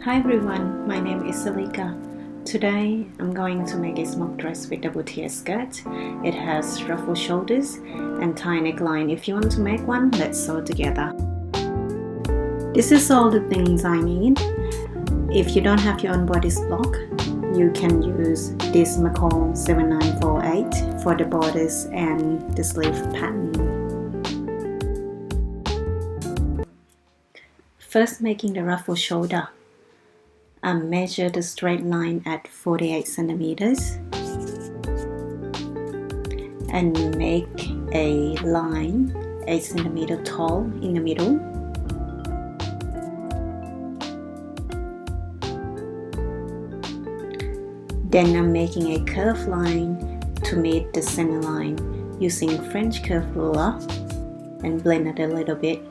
Hi everyone, my name is Selika. Today I'm going to make a smock dress with double tier skirt. It has ruffle shoulders and tie neckline. If you want to make one, let's sew together. This is all the things I need. If you don't have your own bodice block, you can use this McCall 7948 for the bodice and the sleeve pattern. First, making the ruffle shoulder. Measure the straight line at 48 centimeters and make a line 8 centimeter tall in the middle. Then I'm making a curved line to meet the center line using French curve ruler and blend it a little bit.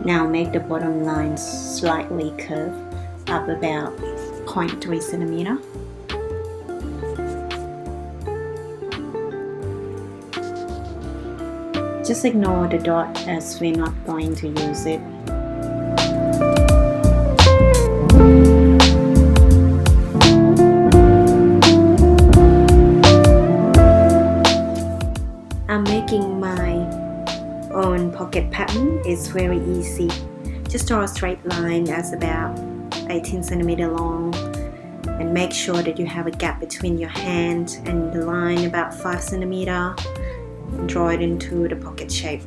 Now make the bottom line slightly curved up about 0.3 centimeter. Just ignore the dot as we're not going to use it. I'm making my own pocket pattern. It's very easy. Just draw a straight line that's about 18 centimeter long and make sure that you have a gap between your hand and the line about 5 centimeter. Draw it into the pocket shape.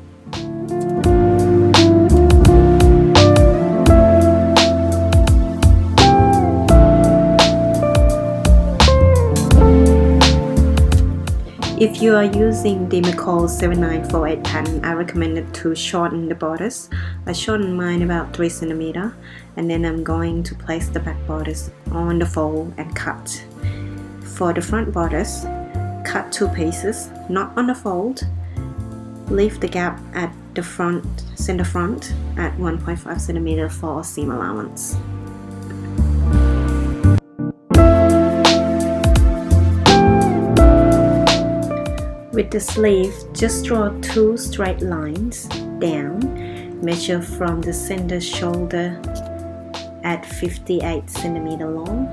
If you are using the McCall 7948 pattern, I recommend it to shorten the bodice. I shortened mine about 3 centimeter, and then I'm going to place the back bodice on the fold and cut. For the front bodice, cut 2 pieces, not on the fold. Leave the gap at the center front at 1.5 centimeter for seam allowance. With the sleeve, just draw 2 straight lines down. Measure from the center shoulder at 58 centimeter long.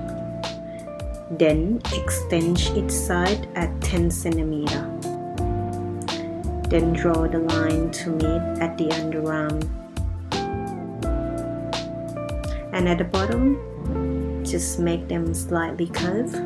Then extend each side at 10 centimeter. Then draw the line to meet at the underarm. And at the bottom, just make them slightly curved.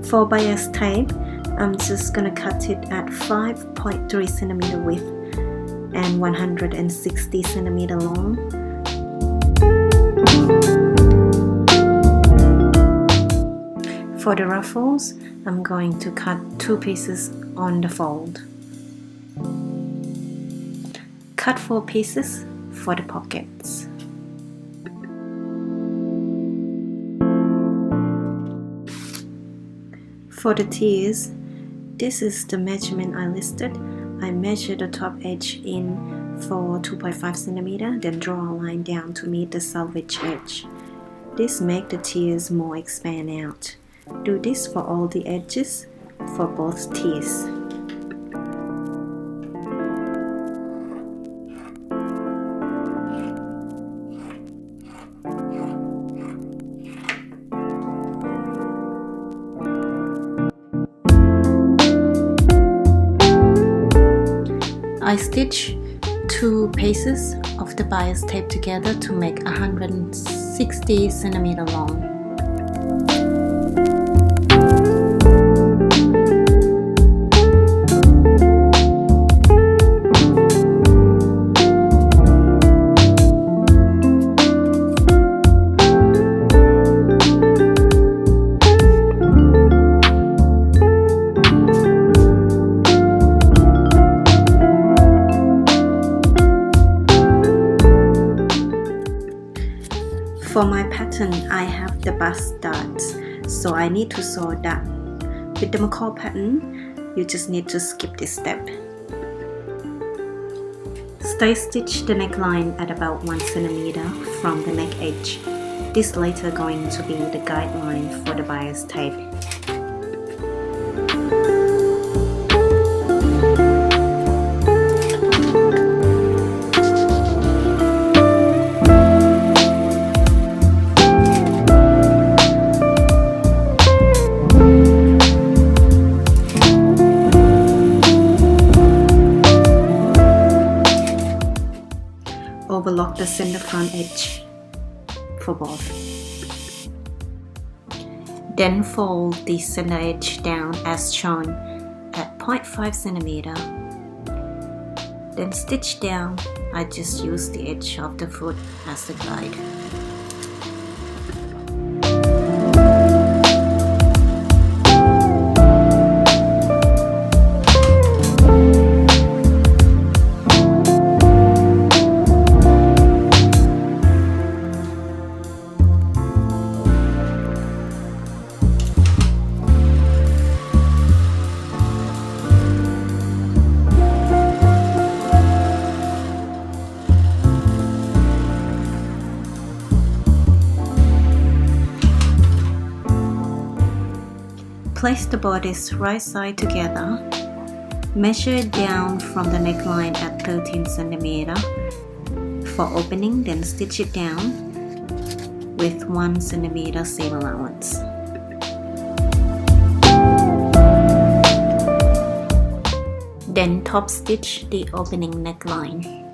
For bias tape, I'm just gonna cut it at 5.3 centimeter width and 160 centimeter long. For the ruffles, I'm going to cut 2 pieces on the fold. Cut 4 pieces for the pockets. For the tiers, this is the measurement I listed. I measured the top edge in for 2.5 centimeter, then draw a line down to meet the selvage edge. This makes the tiers more expand out. Do this for all the edges for both tiers. I stitch 2 pieces of the bias tape together to make 160 centimeter long. pattern I have the bust darts, so I need to sew that. With the macaw pattern, you just need to skip this step. Stay stitch the neckline at about 1 cm from the neck edge. This later going to be the guideline for the bias tape. Overlock the center front edge for both. Then fold the center edge down as shown at 0.5 cm. Then stitch down. I just use the edge of the foot as a guide. Place the bodice right side together. Measure down from the neckline at 13 cm. For opening, then stitch it down with 1 cm seam allowance. Then top stitch the opening neckline.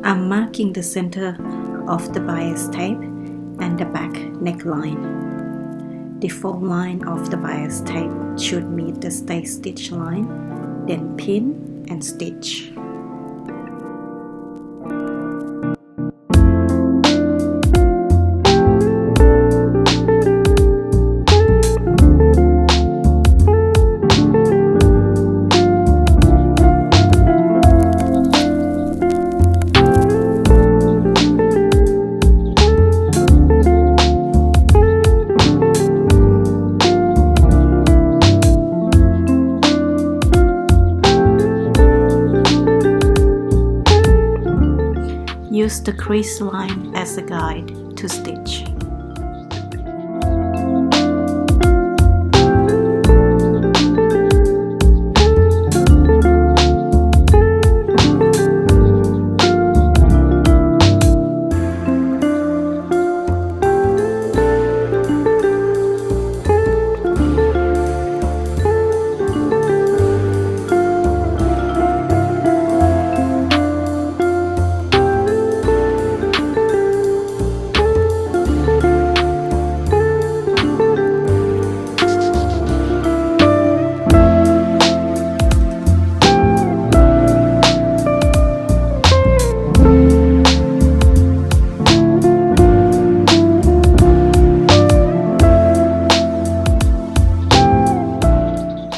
I'm marking the center of the bias tape and the back neckline. The fold line of the bias tape should meet the stay stitch line, then pin and stitch. Use the crease line as a guide to stitch.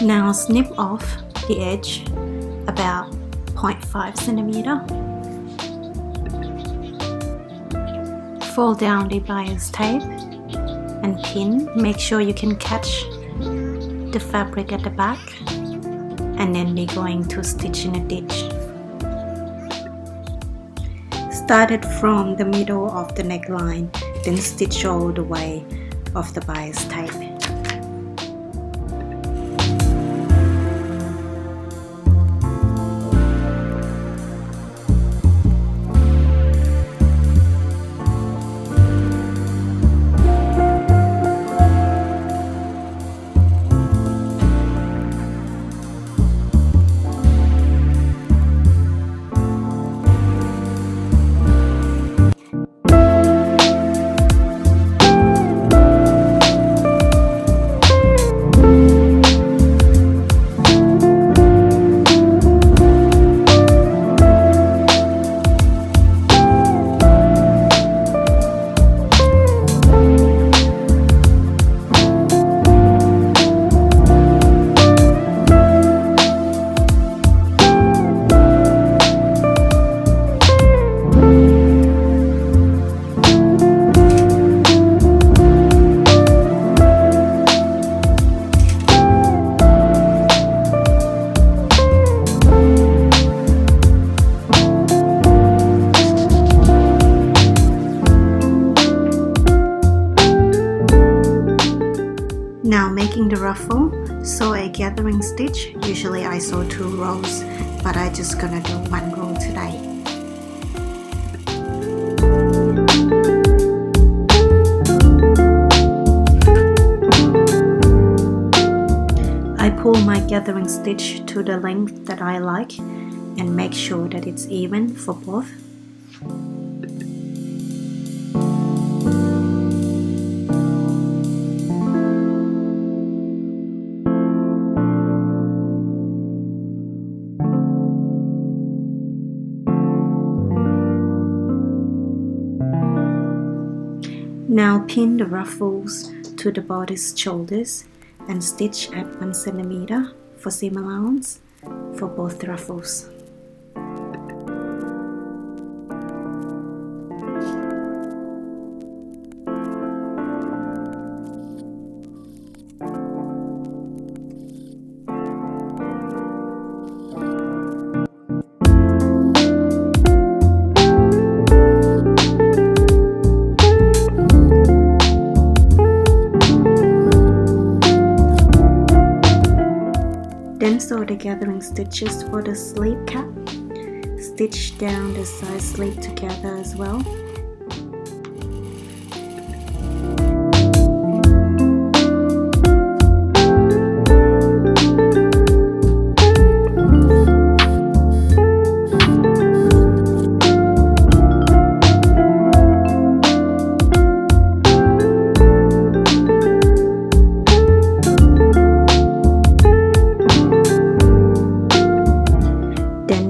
Now snip off the edge about 0.5 cm. Fold down the bias tape and pin. Make sure you can catch the fabric at the back, and then we're going to stitch in a ditch. Started from the middle of the neckline then stitch all the way of the bias tape. Now making the ruffle, sew a gathering stitch. Usually I sew 2 rows, but I just gonna do 1 row today. I pull my gathering stitch to the length that I like and make sure that it's even for both. Now pin the ruffles to the bodice shoulders and stitch at 1 cm for seam allowance for both ruffles. Then sew the gathering stitches for the sleeve cap. Stitch down the side sleeve together as well.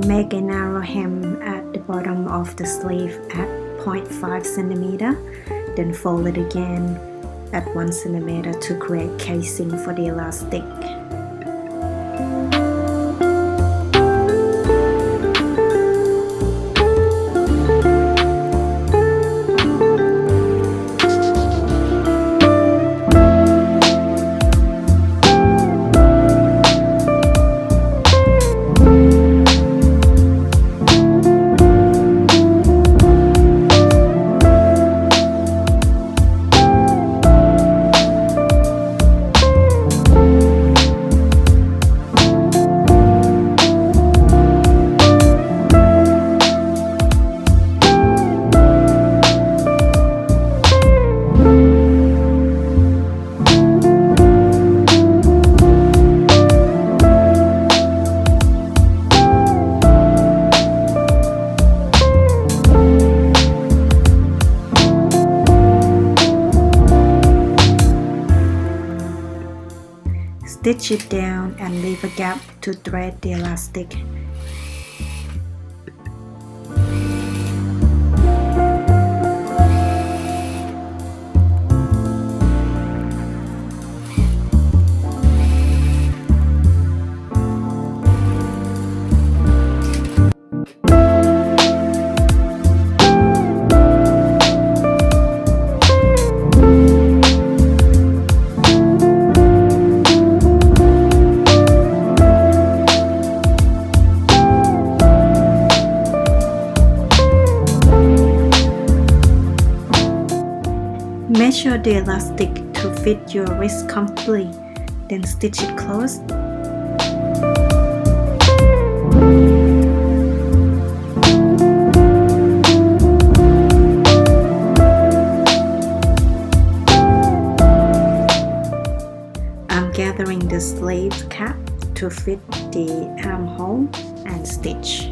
Make a narrow hem at the bottom of the sleeve at 0.5 cm, then fold it again at 1 cm to create casing for the elastic. Stitch it down and leave a gap to thread the elastic. the elastic to fit your wrist comfortably, then stitch it closed. I'm gathering the sleeve cap to fit the armhole and stitch.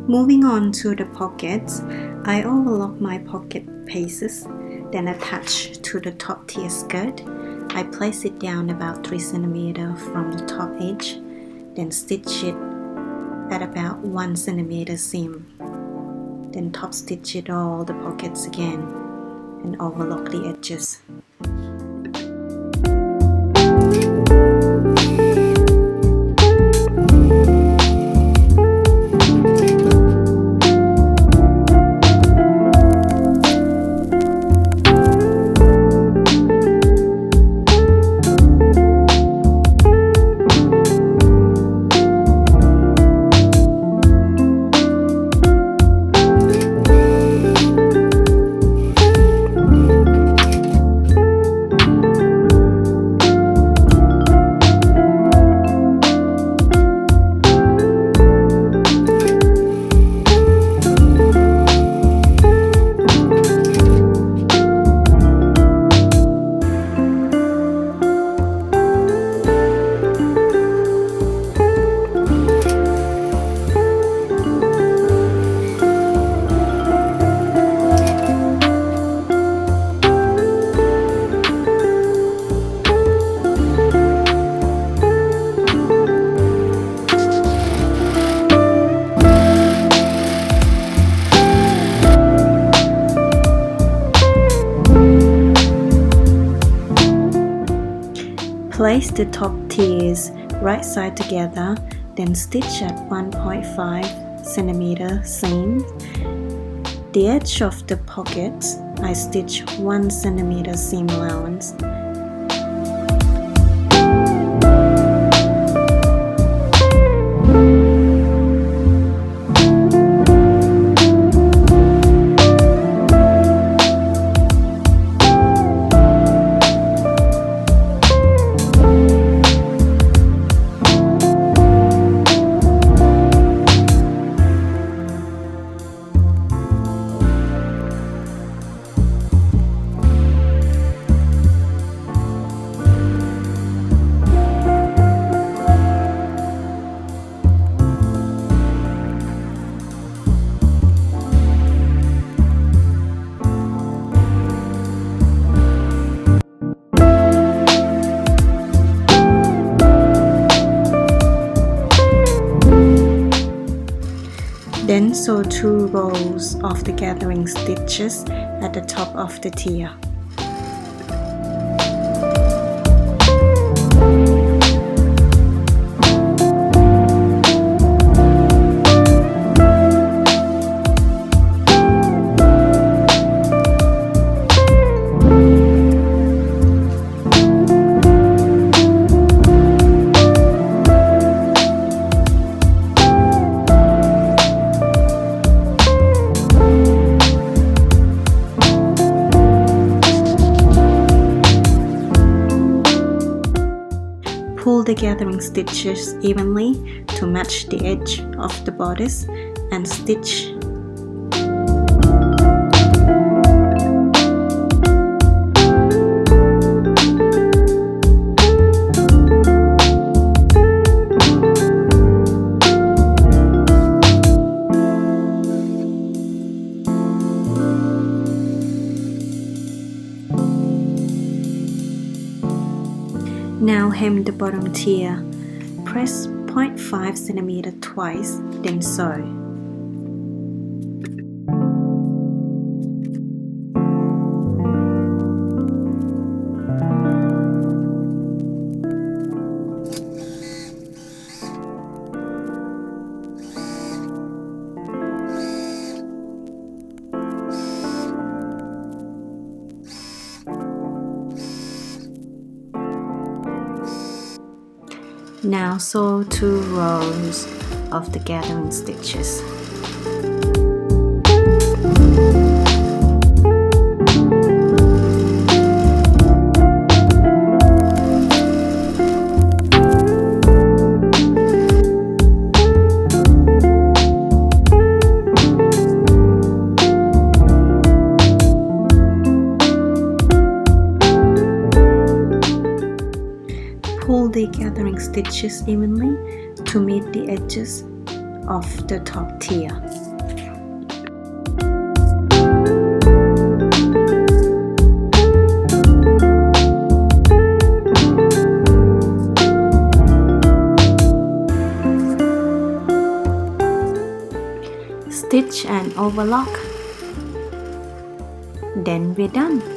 Moving on to the pockets, I overlock my pocket pieces, then attach to the top tier skirt. I place it down about 3 cm from the top edge, then stitch it at about 1 cm seam. Then top stitch it all the pockets again and overlock the edges. Place the top tiers right side together, then stitch at 1.5 cm seam. The edge of the pockets, I stitch 1 cm seam allowance. Then sew 2 rows of the gathering stitches at the top of the tier. Pull the gathering stitches evenly to match the edge of the bodice and stitch. hem the bottom tier. Press 0.5 cm twice, then sew. Now sew 2 rows of the gathering stitches. Pull the gathering stitches evenly to meet the edges of the top tier. Stitch and overlock. Then we're done.